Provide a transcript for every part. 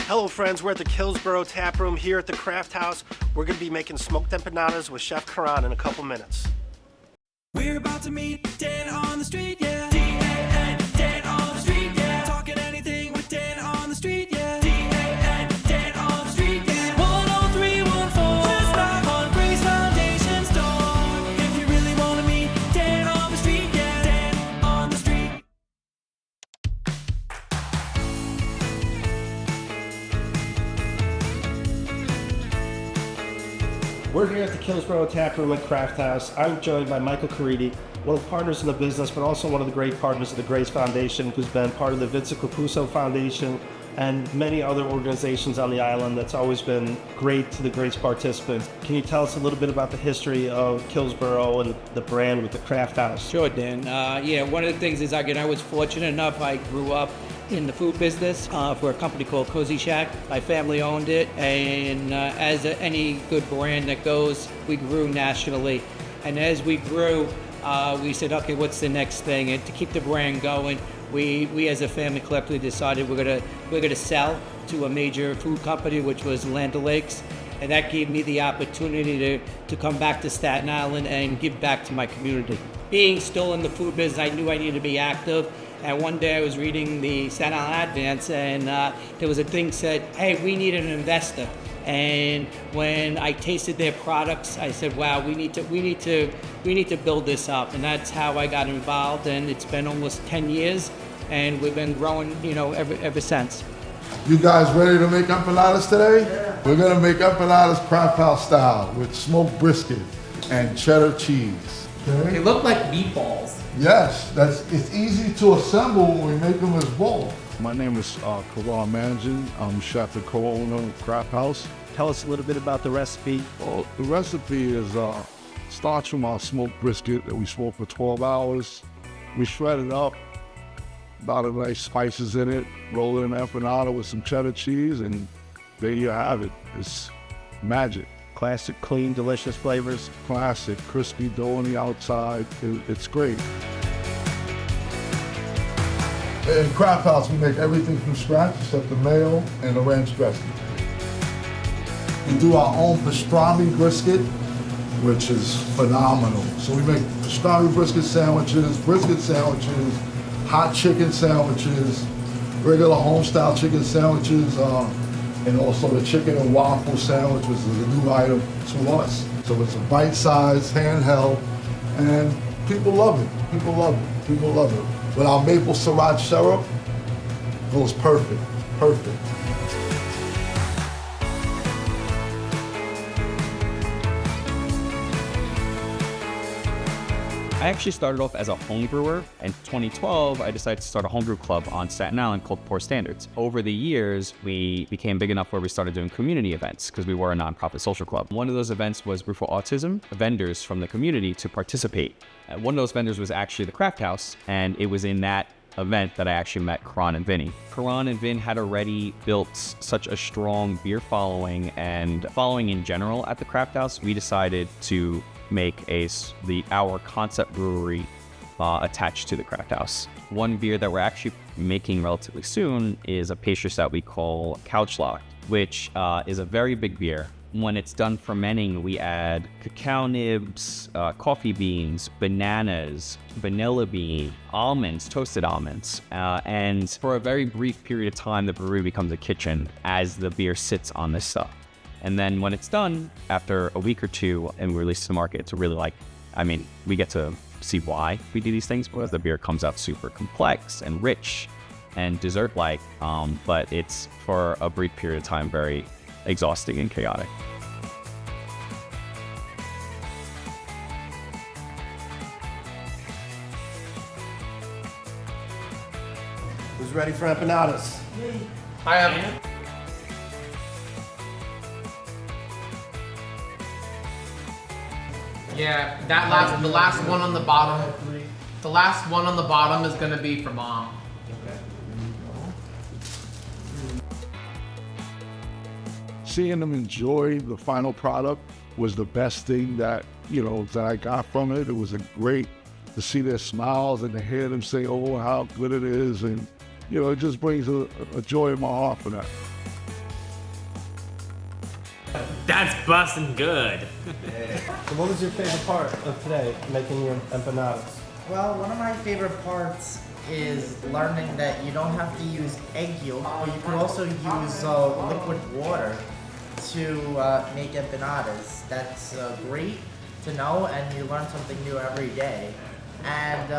Hello friends, we're at the Killsboro Taproom here at the Craft House. We're going to be making smoked empanadas with Chef Karan in a couple minutes. We're about to meet Dan on the street, yeah. D-A-N, Dan on the street, yeah. Talking anything with Dan on the street, yeah. D-A-N, Dan on the street, yeah. 10314, just knock on Grace Foundation store. If you really want to meet Dan on the street, yeah. Dan on the street. We're here at the Killsboro Taproom at Craft House. I'm joined by Michael Caridi, one of the partners in the business, but also one of the great partners of the Grace Foundation, who's been part of the Vincent Capuso Foundation and many other organizations on the island. That's always been great to the Grace participants. Can you tell us a little bit about the history of Killsboro and the brand with the Craft House? Sure, Dan. One of the things is, I was fortunate enough, I grew up in the food business for a company called Cozy Shack. My family owned it, and as any good brand that goes, we grew nationally. And as we grew, we said, okay, what's the next thing? And to keep the brand going, we as a family collectively decided we're gonna sell to a major food company, which was Land O'Lakes. And that gave me the opportunity to come back to Staten Island and give back to my community. Being still in the food business, I knew I needed to be active. And one day I was reading the Staten Island Advance, and there was a thing said, hey, we need an investor. And when I tasted their products, I said, wow, we need to build this up. And that's how I got involved. And it's been almost 10 years, and we've been growing, ever since. You guys ready to make empanadas today? Yeah. We're gonna make empanadas Craft House style with smoked brisket and cheddar cheese. Okay? They look like meatballs. Yes, it's easy to assemble when we make them as balls. My name is Karan Manjan. I'm chef and co-owner of Craft House. Tell us a little bit about the recipe. Well, the recipe is starts from our smoked brisket that we smoke for 12 hours. We shred it up, a lot of nice spices in it, roll it in an empanada with some cheddar cheese, and there you have it. It's magic. Classic, clean, delicious flavors. Classic, crispy dough on the outside. It's great. In Craft House, we make everything from scratch except the mayo and the ranch dressing. We do our own pastrami brisket, which is phenomenal. So we make pastrami brisket sandwiches, hot chicken sandwiches, regular home-style chicken sandwiches, and also the chicken and waffle sandwich, which is a new item to us. So it's a bite-sized, handheld, and people love it. People love it. With our maple sriracha syrup, it goes perfect. I actually started off as a home brewer. In 2012, I decided to start a homebrew club on Staten Island called Pour Standards. Over the years, we became big enough where we started doing community events because we were a nonprofit social club. One of those events was Brew for Autism, vendors from the community to participate. One of those vendors was actually the Craft House, and it was in that event that I actually met Karan and Vinny. Karan and Vin had already built such a strong beer following and following in general at the Craft House. We decided to make our concept brewery attached to the Craft House. One beer that we're actually making relatively soon is a pastry stout we call Couch Locked, which is a very big beer. When it's done fermenting, we add cacao nibs, coffee beans, bananas, vanilla bean, almonds, toasted almonds. And for a very brief period of time, the brewery becomes a kitchen as the beer sits on this stuff. And then when it's done, after a week or two, and we release to the market, it's really we get to see why we do these things, because the beer comes out super complex and rich and dessert-like, but it's for a brief period of time very exhausting and chaotic. Who's ready for empanadas? I am. Yeah, the last one on the bottom. The last one on the bottom is gonna be for Mom. Seeing them enjoy the final product was the best thing that I got from it. It was great to see their smiles and to hear them say, oh, how good it is. And, it just brings a joy in my heart for that. That's busting good. So what was your favorite part of today, making your empanadas? Well, one of my favorite parts is learning that you don't have to use egg yolk, but you can also use liquid water to make empanadas. That's great to know, and you learn something new every day. And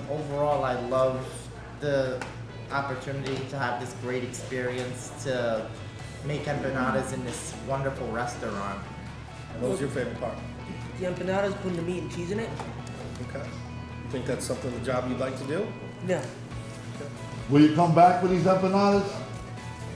overall, I love the opportunity to have this great experience to make empanadas in this wonderful restaurant. What was your favorite part? The empanadas, putting the meat and cheese in it. Okay. You think that's something, the job you'd like to do? Yeah. Will you come back for these empanadas?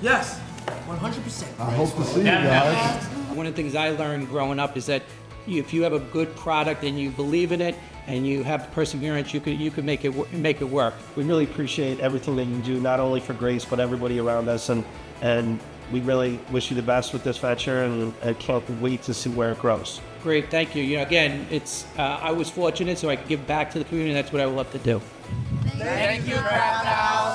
Yes. 100%. I hope to see you guys. One of the things I learned growing up is that if you have a good product and you believe in it and you have perseverance, you could make it work. We really appreciate everything that you do, not only for Grace, but everybody around us. And we really wish you the best with this venture, and can't wait to see where it grows. Great, thank you. You know, again, it's I was fortunate, so I could give back to the community. And that's what I would love to do. Thank you, Craft House.